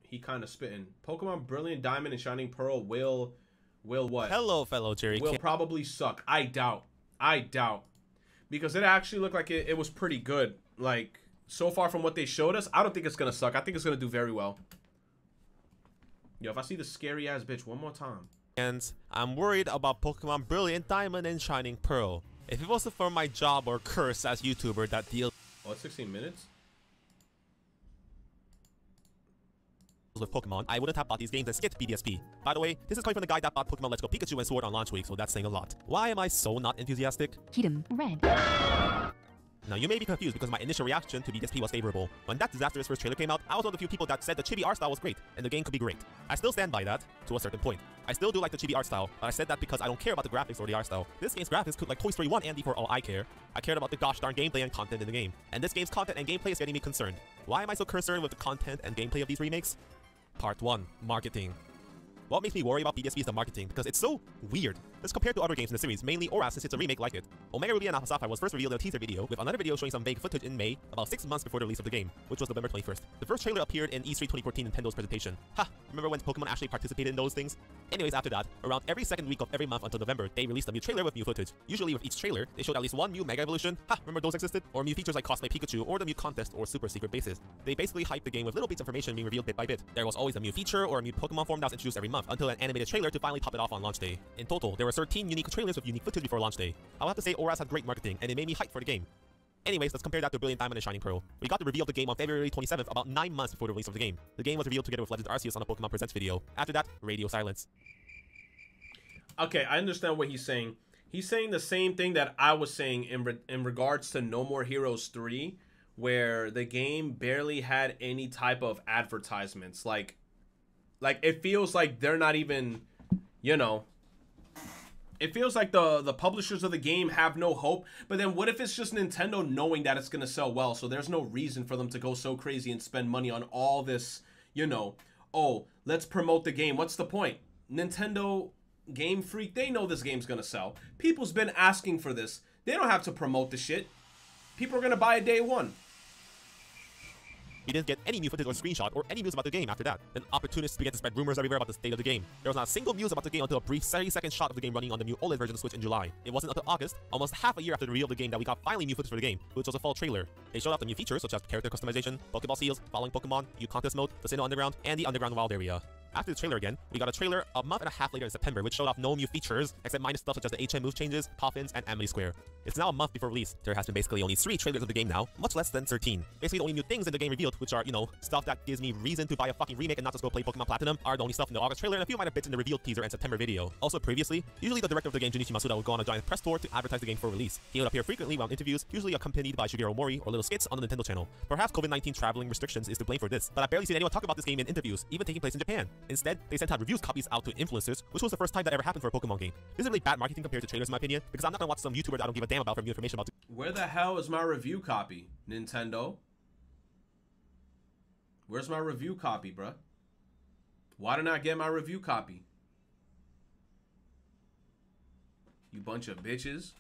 He kind of spitting. Pokemon Brilliant Diamond and Shining Pearl will what? Hello, fellow Jerry. Will probably suck. I doubt. Because it actually looked like it was pretty good. Like, so far from what they showed us, I don't think it's going to suck. I think it's going to do very well. Yo, if I see the scary ass bitch one more time. And I'm worried about Pokemon Brilliant Diamond and Shining Pearl. If it wasn't for my job or curse as YouTuber that deals it's 16 minutes? with Pokemon, I wouldn't have bought these games and skipped BDSP. By the way, this is coming from the guy that bought Pokemon Let's Go Pikachu and Sword on launch week, so that's saying a lot. Why am I so not enthusiastic? Cheatham, red. Now, you may be confused because my initial reaction to BDSP was favorable. When that disastrous first trailer came out, I was one of the few people that said the chibi art style was great, and the game could be great. I still stand by that, to a certain point. I still do like the chibi art style, but I said that because I don't care about the graphics or the art style. This game's graphics could like Toy Story 1 Andy for all I care. I cared about the gosh darn gameplay and content in the game. And this game's content and gameplay is getting me concerned. Why am I so concerned with the content and gameplay of these remakes? Part 1. Marketing. What makes me worry about BDSP is the marketing, because it's so weird. Let's compare to other games in the series, mainly Aura since it's a remake like it. Omega Ruby and Alpha Sapphire was first revealed in a teaser video, with another video showing some vague footage in May, about 6 months before the release of the game, which was November 21st. The first trailer appeared in E3 2014 Nintendo's presentation. Ha! Remember when Pokemon actually participated in those things? Anyways, after that, around every second week of every month until November, they released a new trailer with new footage. Usually with each trailer, they showed at least one new Mega Evolution, ha! Remember those existed? Or new features like Cosplay Pikachu, or the new contest or super secret bases. They basically hyped the game with little bits of information being revealed bit by bit. There was always a new feature or a new Pokemon form that was introduced every month, until an animated trailer to finally top it off on launch day. In total, there were 13 unique trailers with unique footage before launch day. I'll have to say Aura's had great marketing, and it made me hyped for the game. Anyways, let's compare that to Brilliant Diamond and Shining Pearl. We got the reveal of the game on February 27th, about 9 months before the release of the game. The game was revealed together with Legends Arceus on a Pokemon Presents video. After that, radio silence. Okay, I understand what he's saying. He's saying the same thing that I was saying in regards to No More Heroes 3, where the game barely had any type of advertisements. Like it feels like they're not even, you know, it feels like the publishers of the game have no hope. But then what if it's just Nintendo knowing that it's going to sell well? So there's no reason for them to go so crazy and spend money on all this, you know, oh, let's promote the game. What's the point? Nintendo, Game Freak, they know this game's going to sell. People's been asking for this. They don't have to promote the shit. People are going to buy it day one. We didn't get any new footage or screenshot or any news about the game after that. Then opportunists began to spread rumors everywhere about the state of the game. There was not a single news about the game until a brief 30-second shot of the game running on the new OLED version of Switch in July. It wasn't until August, almost half a year after the reveal of the game, that we got finally new footage for the game, which was a fall trailer. They showed off the new features such as character customization, Pokeball seals, following Pokemon, new contest mode, the Sinnoh Underground, and the Underground Wild area. After the trailer again, we got a trailer a month and a half later in September, which showed off no new features, except minor stuff such as the HM move changes, coffins, and Amity Square. It's now a month before release. There has been basically only 3 trailers of the game now, much less than 13. Basically the only new things in the game revealed, which are, you know, stuff that gives me reason to buy a fucking remake and not just go play Pokemon Platinum, are the only stuff in the August trailer and a few minor bits in the revealed teaser and September video. Also previously, usually the director of the game, Junichi Masuda, would go on a giant press tour to advertise the game for release. He would appear frequently while interviews, usually accompanied by Shigeru Mori or little skits on the Nintendo channel. Perhaps COVID-19 traveling restrictions is to blame for this, but I've barely seen anyone talk about this game in interviews, even taking place in Japan. Instead, they sent out reviews copies out to influencers, which was the first time that ever happened for a Pokemon game. This is really bad marketing compared to trailers in my opinion, because I'm not gonna watch some YouTuber that I don't give a damn about for new information about. Where the hell is my review copy, Nintendo? Where's my review copy, bruh? Why didn't I get my review copy? You bunch of bitches.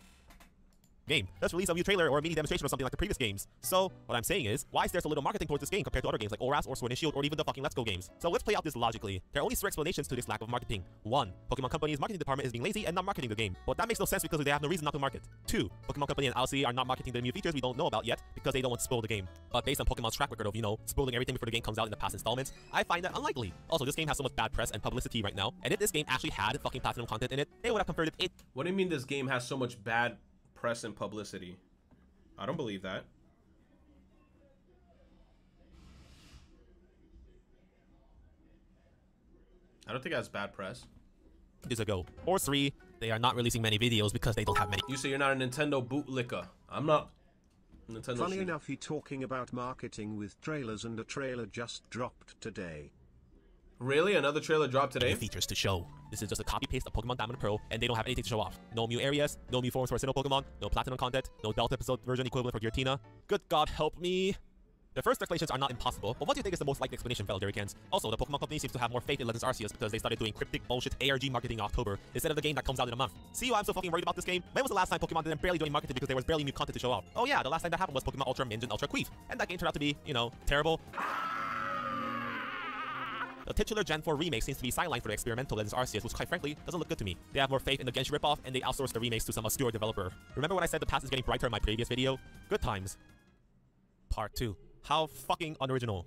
Game. Let's release a new trailer or a mini demonstration or something like the previous games. So, what I'm saying is, why is there so little marketing towards this game compared to other games like Auras or Sword and Shield or even the fucking Let's Go games? So let's play out this logically. There are only 3 explanations to this lack of marketing. 1. Pokemon Company's marketing department is being lazy and not marketing the game. But that makes no sense because they have no reason not to market. 2. Pokemon Company and LCE are not marketing the new features we don't know about yet because they don't want to spoil the game. But based on Pokemon's track record of, you know, spoiling everything before the game comes out in the past installments, I find that unlikely. Also, this game has so much bad press and publicity right now, and if this game actually had fucking Platinum content in it, they would have converted it. What do you mean this game has so much bad press and publicity? I don't believe that. I don't think it has bad press. Years ago. Or 3, they are not releasing many videos because they don't have many. You say you're not a Nintendo bootlicker. I'm not. Nintendo. Funny enough, he talking about marketing with trailers, and a trailer just dropped today. Really? Another trailer dropped today? New features to show. This is just a copy-paste of Pokemon Diamond and Pearl, and they don't have anything to show off. No new areas, no new forms for Sinnoh Pokemon, no Platinum content, no Delta episode version equivalent for Giratina. Good God help me. The first explanations are not impossible, but what do you think is the most likely explanation, fellow Derricans? Also, the Pokemon Company seems to have more faith in Legends Arceus because they started doing cryptic bullshit ARG marketing in October instead of the game that comes out in a month. See why I'm so fucking worried about this game? When was the last time Pokemon didn't barely doing marketing because there was barely new content to show off? Oh yeah, the last time that happened was Pokemon Ultra Minge and Ultra Queef, and that game turned out to be, you know, terrible. The titular Gen 4 remake seems to be sidelined for the experimental Legends Arceus, which quite frankly doesn't look good to me. They have more faith in the Genshin ripoff, and they outsource the remakes to some obscure developer. Remember when I said the past is getting brighter in my previous video? Good times. Part 2. How fucking unoriginal.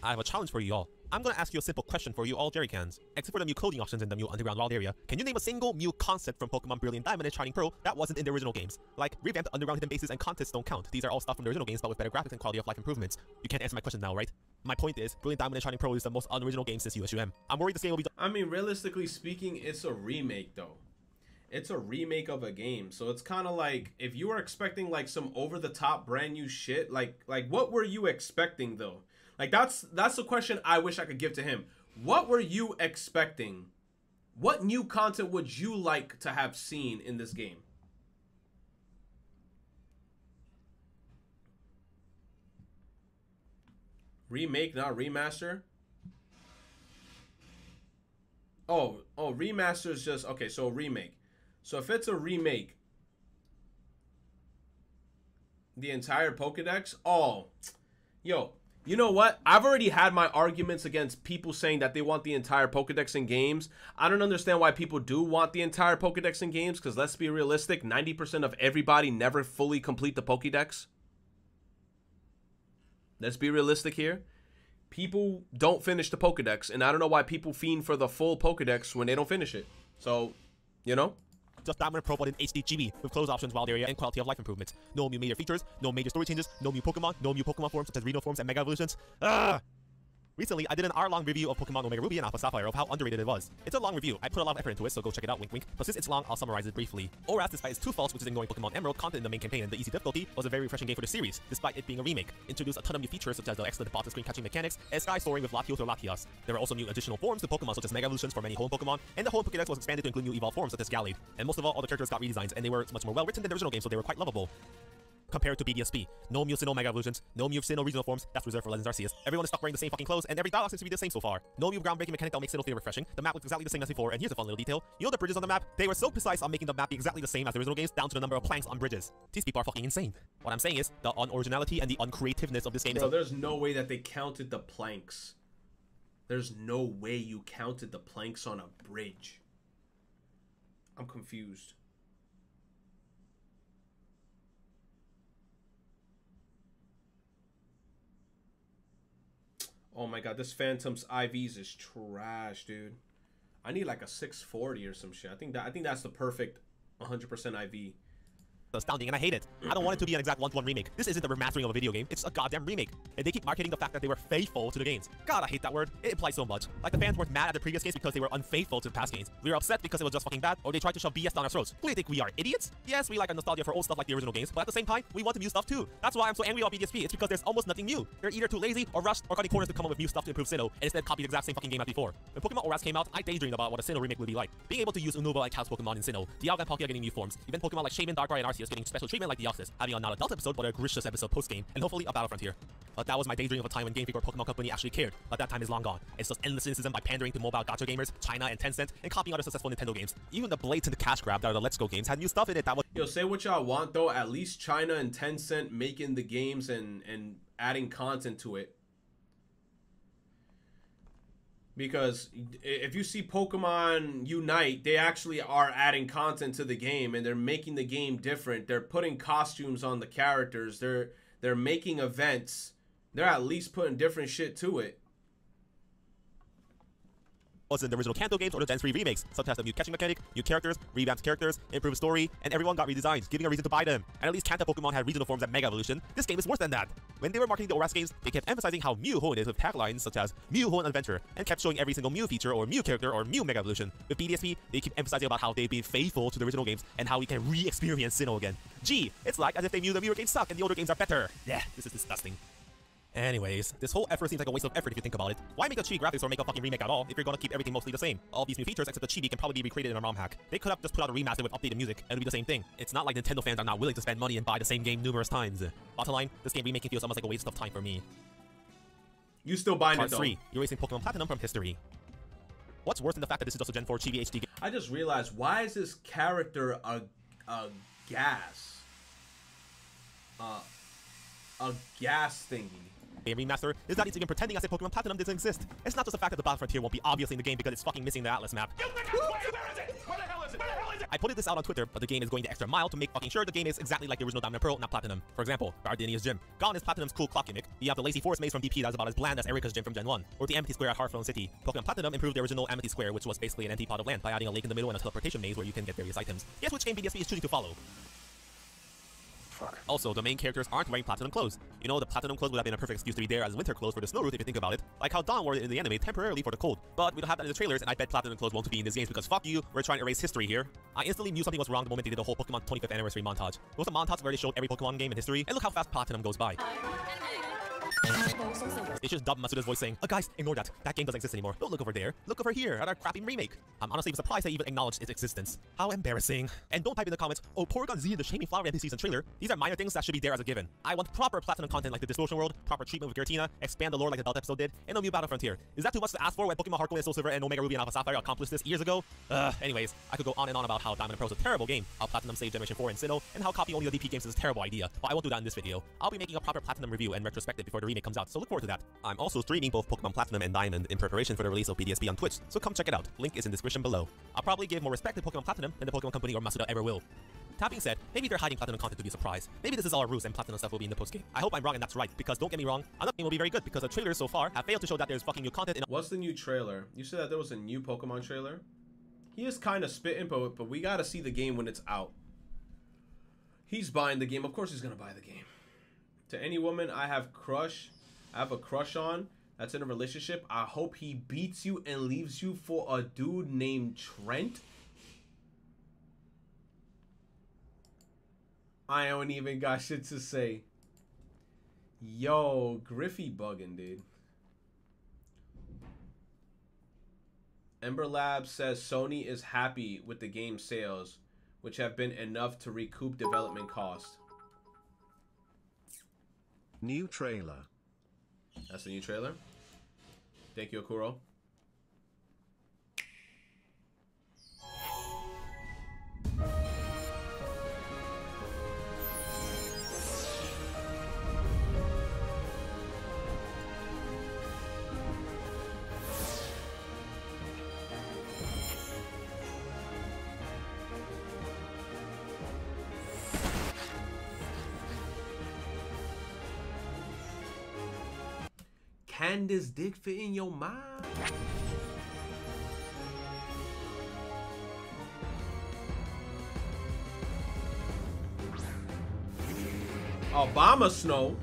I have a challenge for you all. I'm gonna ask you a simple question for you all jerrycans. Except for the Mew clothing options in the Mew Underground Wild area, can you name a single Mew concept from Pokemon Brilliant Diamond and Shining Pearl that wasn't in the original games? Like, revamped Underground hidden bases and contests don't count. These are all stuff from the original games but with better graphics and quality of life improvements. You can't answer my question now, right? My point is, Brilliant Diamond and Shining Pearl is the most unoriginal game since USUM. I'm worried this game will be I mean, realistically speaking, it's a remake though. It's a remake of a game, so it's kind of like if you were expecting like some over-the-top brand new shit, like what were you expecting though? Like that's the question I wish I could give to him. What were you expecting? What new content would you like to have seen in this game? Remake, not remaster? Oh, remaster is just okay, so remake. So if it's a remake, the entire Pokédex? Oh, yo, you know what? I've already had my arguments against people saying that they want the entire Pokédex in games. I don't understand why people do want the entire Pokédex in games, because let's be realistic, 90% of everybody never fully complete the Pokédex. Let's be realistic here. People don't finish the Pokédex, and I don't know why people fiend for the full Pokédex when they don't finish it. So, you know? just Diamond and Pearl but in HD GB with closed options, wild area, and quality of life improvements. No new major features, no major story changes, no new Pokemon forms such as Reno forms and Mega Evolutions. Recently, I did an hour-long review of Pokemon Omega Ruby and Alpha Sapphire of how underrated it was. It's a long review. I put a lot of effort into it, so go check it out, wink wink. But since it's long, I'll summarize it briefly. ORAS, despite its two faults, which is ignoring Pokemon Emerald content in the main campaign and the easy difficulty, was a very refreshing game for the series, despite it being a remake. Introduced a ton of new features such as the excellent bottom screen catching mechanics, and sky soaring with Latios or Latias. There were also new additional forms to Pokemon such as Mega Evolutions for many home Pokemon, and the home Pokédex was expanded to include new evolved forms such as Gallade. And most of all the characters got redesigns, and they were much more well-written than the original game, so they were quite lovable. Compared to BDSP. No Mew Sinnoh Mega Evolutions, no Mew Sinnoh regional forms, that's reserved for Legends Arceus. Everyone is stuck wearing the same fucking clothes, and every dialogue seems to be the same so far. No Mew groundbreaking mechanic that makes Sinnoh feel refreshing. The map looks exactly the same as before, and here's a fun little detail. You know the bridges on the map? They were so precise on making the map be exactly the same as the original games, down to the number of planks on bridges. These people are fucking insane. What I'm saying is, the unoriginality and the uncreativeness of this game is... there's no way that they counted the planks. There's no way you counted the planks on a bridge. I'm confused. Oh my god, this Phantom's IVs is trash, dude. I need like a 640 or some shit. I think that's the perfect 100% IV. Astounding, and I hate it. I don't want it to be an exact one-to-one remake. This isn't the remastering of a video game, it's a goddamn remake. And they keep marketing the fact that they were faithful to the games. God, I hate that word. It implies so much. Like the fans weren't mad at the previous games because they were unfaithful to the past games. We were upset because it was just fucking bad, or they tried to shove BS down our throats. Who do you think we are, idiots? Yes, we like a nostalgia for old stuff like the original games, but at the same time, we want to new stuff too. That's why I'm so angry about BDSP. It's because there's almost nothing new. They're either too lazy or rushed or cutting corners to come up with new stuff to improve Sinnoh, and instead copy the exact same fucking game as before. When Pokemon ORAS came out, I daydreamed about what a Sinnoh remake would be like. Being able to use Unova-like house Pokemon in Sinnoh, Dialga and Palkia getting new forms, even Pokemon like Shaman, Darkrai, and Arceus getting special treatment like Deoxys, having a not adult episode but a gracious episode post-game, and hopefully a Battle Frontier. But that was my daydream of a time when Game Freak or Pokemon Company actually cared, but that time is long gone. It's just endless cynicism by pandering to mobile gacha gamers, China, and Tencent, and copying other successful Nintendo games. Even the blatant cash grab that are the Let's Go games had new stuff in it that was— Yo, say what y'all want though, at least China and Tencent making the games and adding content to it. Because if you see Pokemon Unite, they actually are adding content to the game and they're making the game different. They're putting costumes on the characters. They're making events. They're at least putting different shit to it. Was in the original Kanto games or the Gen 3 remakes, such as the new catching mechanic, new characters, revamped characters, improved story, and everyone got redesigned, giving a reason to buy them. And at least Kanto Pokemon had regional forms and Mega Evolution. This game is worse than that. When they were marketing the ORAS games, they kept emphasizing how Mew Hoenn is with taglines such as Mew Hoenn Adventure, and kept showing every single Mew feature or Mew character or Mew Mega Evolution. With BDSP, they keep emphasizing about how they've been faithful to the original games and how we can re-experience Sinnoh again. Gee, it's like as if they knew the newer games suck and the older games are better. Yeah, this is disgusting. Anyways, this whole effort seems like a waste of effort if you think about it. Why make a chibi graphics or make a fucking remake at all if you're gonna keep everything mostly the same? All these new features except the chibi can probably be recreated in a ROM hack. They could have just put out a remaster with updated music and it'd be the same thing. It's not like Nintendo fans are not willing to spend money and buy the same game numerous times. Bottom line, this game remaking feels almost like a waste of time for me. You still buying Part it though? 3. Erasing Pokemon Platinum from history. What's worse than the fact that this is just a Gen 4 Chibi HD game? I just realized, why is this character a gas? A gas thingy. Game Remaster is that it's even pretending as if Pokemon Platinum doesn't exist. It's not just the fact that the Battle Frontier won't be obvious in the game because it's fucking missing the Atlas map. Where is it? Where the hell is it? Where the hell is it? I put this out on Twitter, but the game is going the extra mile to make fucking sure the game is exactly like the original Diamond and Pearl, not Platinum. For example, Gardenia's gym. Gone is Platinum's cool clock gimmick. You have the Lazy Forest maze from DP that's about as bland as Erika's gym from Gen 1, or the Empty Square at Hearthstone City. Pokemon Platinum improved the original Amity Square, which was basically an empty pot of land, by adding a lake in the middle and a teleportation maze where you can get various items. Guess which game BDSP is choosing to follow? Also, the main characters aren't wearing platinum clothes. You know, the platinum clothes would have been a perfect excuse to be there as winter clothes for the snow route if you think about it. Like how Dawn wore it in the anime temporarily for the cold. But we don't have that in the trailers, and I bet platinum clothes won't be in these games because fuck you, we're trying to erase history here. I instantly knew something was wrong the moment they did the whole Pokemon 25th anniversary montage. It was a montage where they showed every Pokemon game in history, and look how fast platinum goes by. They just dubbed Masuda's voice saying, guys, ignore that. That game doesn't exist anymore. Don't look over there. Look over here at our crappy remake. I'm honestly surprised they even acknowledged its existence. How embarrassing. And don't type in the comments, oh, Porygon Z and the Shaming Flower NPCs and trailer. These are minor things that should be there as a given. I want proper platinum content like the Distortion World, proper treatment with Giratina, expand the lore like the Belt episode did, and a new Battle Frontier. Is that too much to ask for when Pokemon Heart Gold and Soul Silver and Omega Ruby and Alpha Sapphire accomplished this years ago? Anyways, I could go on and on about how Diamond and Pearl is a terrible game, how Platinum saved Generation 4 in Sinnoh, and how copying only the DP games is a terrible idea, but I won't do that in this video. I'll be making a proper Platinum review and retrospective before the remake comes out, so look forward to that. I'm also streaming both Pokemon Platinum and Diamond in preparation for the release of BDSP on Twitch, so come check it out. Link is in the description below. I'll probably give more respect to Pokemon Platinum than the Pokemon Company or Masuda ever will. That being said, maybe they're hiding Platinum content to be a surprise. Maybe this is all a ruse and Platinum stuff will be in the postgame. I hope I'm wrong and that's right, because don't get me wrong, I'm not game will be very good because the trailers so far have failed to show that there's fucking new content in. What's the new trailer? You said that there was a new Pokemon trailer? He is kind of spitting, but we gotta see the game when it's out. He's buying the game. Of course he's gonna buy the game. To any woman I have a crush on, that's in a relationship, I hope he beats you and leaves you for a dude named Trent. I don't even got shit to say. Yo, Griffey bugging, dude. Ember Lab says Sony is happy with the game sales, which have been enough to recoup development cost. New trailer. That's the new trailer. Thank you, Akuro. Can this dick fit in your mind? Obama Snow.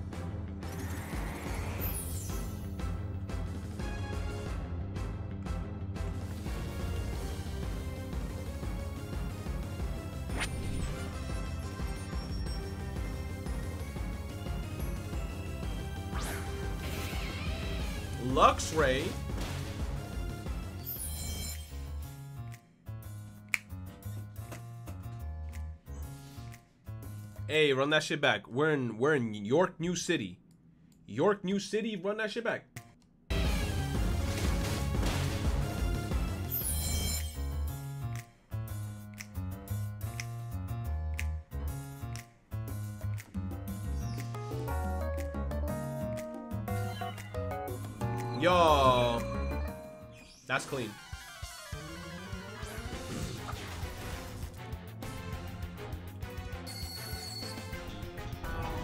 Luxray. Hey, run that shit back. We're in York, New City. York, New City, run that shit back. Yo, that's clean.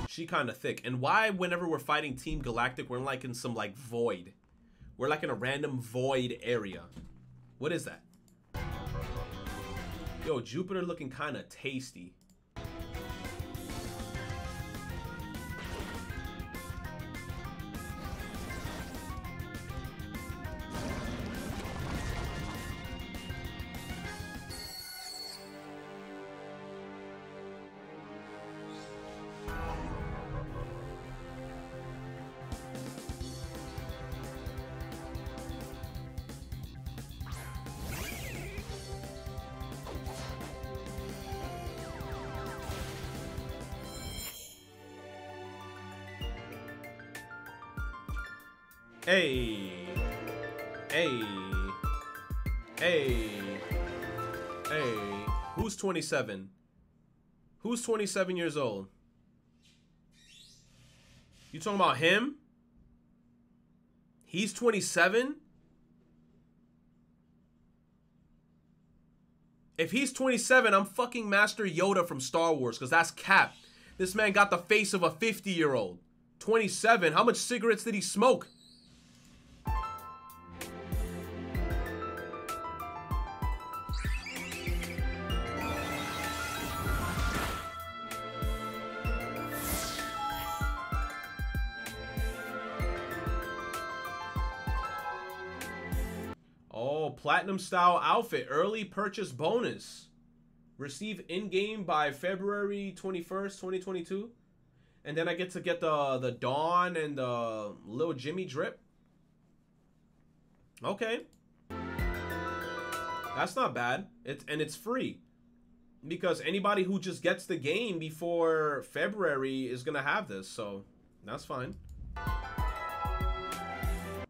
She kind of thick. And why whenever we're fighting Team Galactic, we're like in some like void. We're like in a random void area. What is that? Yo, Jupiter looking kind of tasty. Hey, hey, hey, hey. Who's 27? Who's 27 years old? You talking about him? He's 27? If he's 27, I'm fucking Master Yoda from Star Wars, because that's cap. This man got the face of a 50-year-old. 27? How much cigarettes did he smoke? Oh, platinum style outfit. Early purchase bonus. Receive in-game by February 21st, 2022. And then I get to get the Dawn and the Lil Jimmy drip. Okay. That's not bad. It's free. Because anybody who just gets the game before February is going to have this. So, that's fine.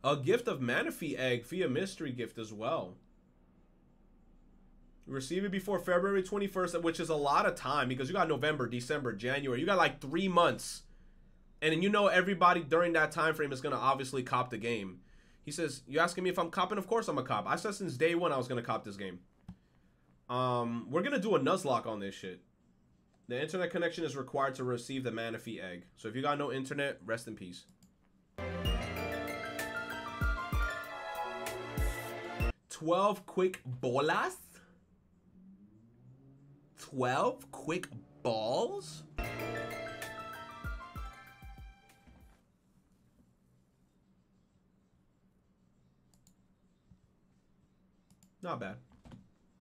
A gift of Manaphy egg via mystery gift as well. Receive it before February 21st, which is a lot of time because you got November, December, January. You got like 3 months. And then you know everybody during that time frame is going to obviously cop the game. He says, you asking me if I'm copping? Of course I'm a cop. I said since day one I was going to cop this game. We're going to do a Nuzlocke on this shit. The internet connection is required to receive the Manaphy egg. So if you got no internet, rest in peace. 12 quick bolas? 12 quick balls? Not bad.